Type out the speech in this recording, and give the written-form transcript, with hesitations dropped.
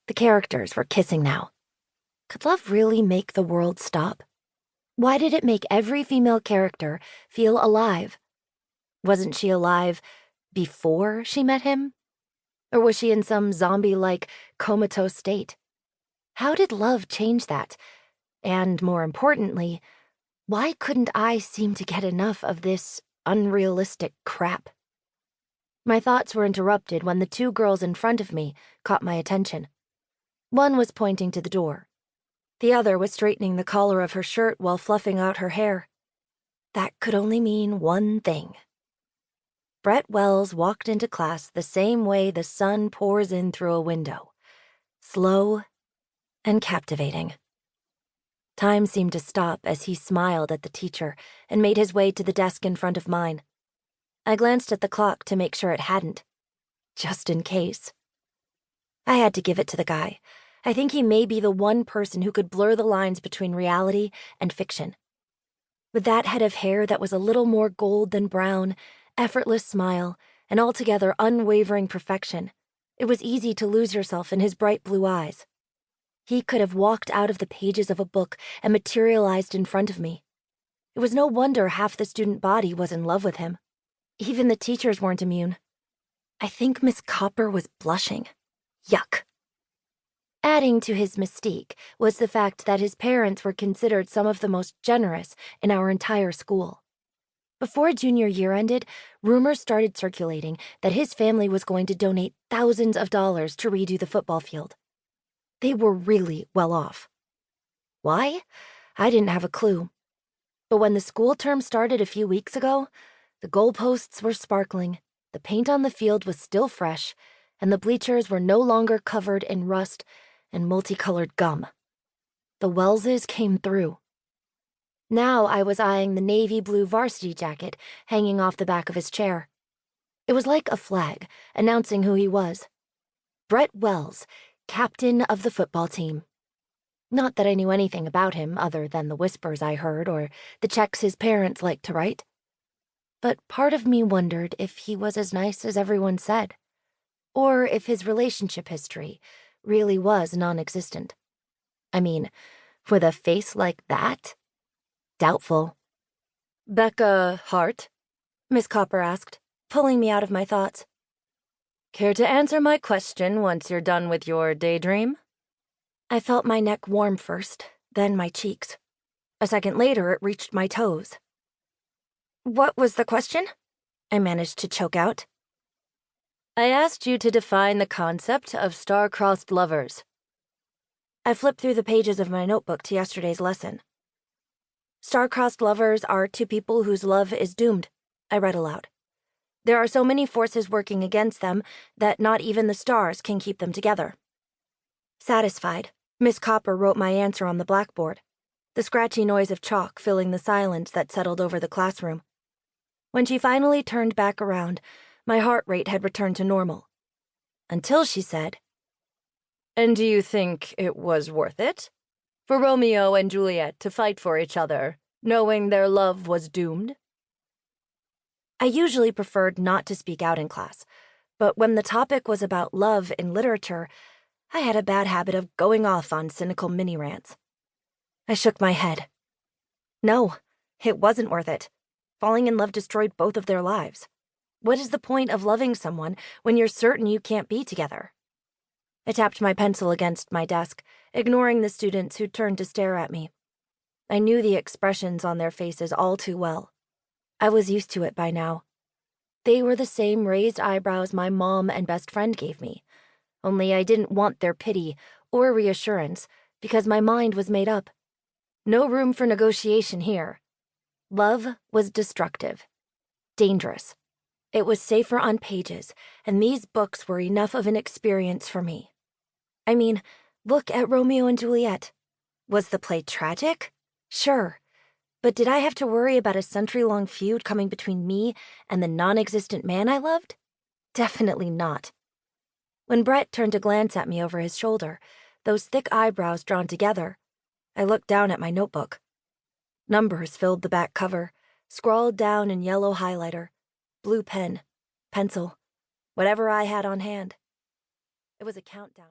The characters were kissing now. Could love really make the world stop? Why did it make every female character feel alive? Wasn't she alive before she met him? Or was she in some zombie-like comatose state? How did love change that? And more importantly, why couldn't I seem to get enough of this unrealistic crap? My thoughts were interrupted when the two girls in front of me caught my attention. One was pointing to the door. The other was straightening the collar of her shirt while fluffing out her hair. That could only mean one thing. Brett Wells walked into class the same way the sun pours in through a window, slow and captivating. Time seemed to stop as he smiled at the teacher and made his way to the desk in front of mine. I glanced at the clock to make sure it hadn't, just in case. I had to give it to the guy. I think he may be the one person who could blur the lines between reality and fiction. With that head of hair that was a little more gold than brown, effortless smile, and altogether unwavering perfection, it was easy to lose yourself in his bright blue eyes. He could have walked out of the pages of a book and materialized in front of me. It was no wonder half the student body was in love with him. Even the teachers weren't immune. I think Miss Copper was blushing. Yuck. Adding to his mystique was the fact that his parents were considered some of the most generous in our entire school. Before junior year ended, rumors started circulating that his family was going to donate thousands of dollars to redo the football field. They were really well off. Why? I didn't have a clue. But when the school term started a few weeks ago, the goalposts were sparkling, the paint on the field was still fresh, and the bleachers were no longer covered in rust and multicolored gum. The Wellses came through. Now I was eyeing the navy blue varsity jacket hanging off the back of his chair. It was like a flag, announcing who he was. Brett Wells, captain of the football team. Not that I knew anything about him other than the whispers I heard or the checks his parents liked to write. But part of me wondered if he was as nice as everyone said, or if his relationship history really was non-existent. I mean, with a face like that? Doubtful. "Becca Hart?" Miss Copper asked, pulling me out of my thoughts. "Care to answer my question once you're done with your daydream?" I felt my neck warm first, then my cheeks. A second later, it reached my toes. "What was the question?" I managed to choke out. "I asked you to define the concept of star-crossed lovers." I flipped through the pages of my notebook to yesterday's lesson. "Star-crossed lovers are two people whose love is doomed," I read aloud. "There are so many forces working against them that not even the stars can keep them together." Satisfied, Miss Copper wrote my answer on the blackboard, the scratchy noise of chalk filling the silence that settled over the classroom. When she finally turned back around, my heart rate had returned to normal. Until she said, "And do you think it was worth it? For Romeo and Juliet to fight for each other, knowing their love was doomed?" I usually preferred not to speak out in class, but when the topic was about love in literature, I had a bad habit of going off on cynical mini-rants. I shook my head. No, it wasn't worth it. Falling in love destroyed both of their lives. What is the point of loving someone when you're certain you can't be together? I tapped my pencil against my desk, ignoring the students who turned to stare at me. I knew the expressions on their faces all too well. I was used to it by now. They were the same raised eyebrows my mom and best friend gave me, only I didn't want their pity or reassurance because my mind was made up. No room for negotiation here. Love was destructive, dangerous. It was safer on pages, and these books were enough of an experience for me. I mean, look at Romeo and Juliet. Was the play tragic? Sure. But did I have to worry about a century-long feud coming between me and the non-existent man I loved? Definitely not. When Brett turned to glance at me over his shoulder, those thick eyebrows drawn together, I looked down at my notebook. Numbers filled the back cover, scrawled down in yellow highlighter, blue pen, pencil, whatever I had on hand. It was a countdown.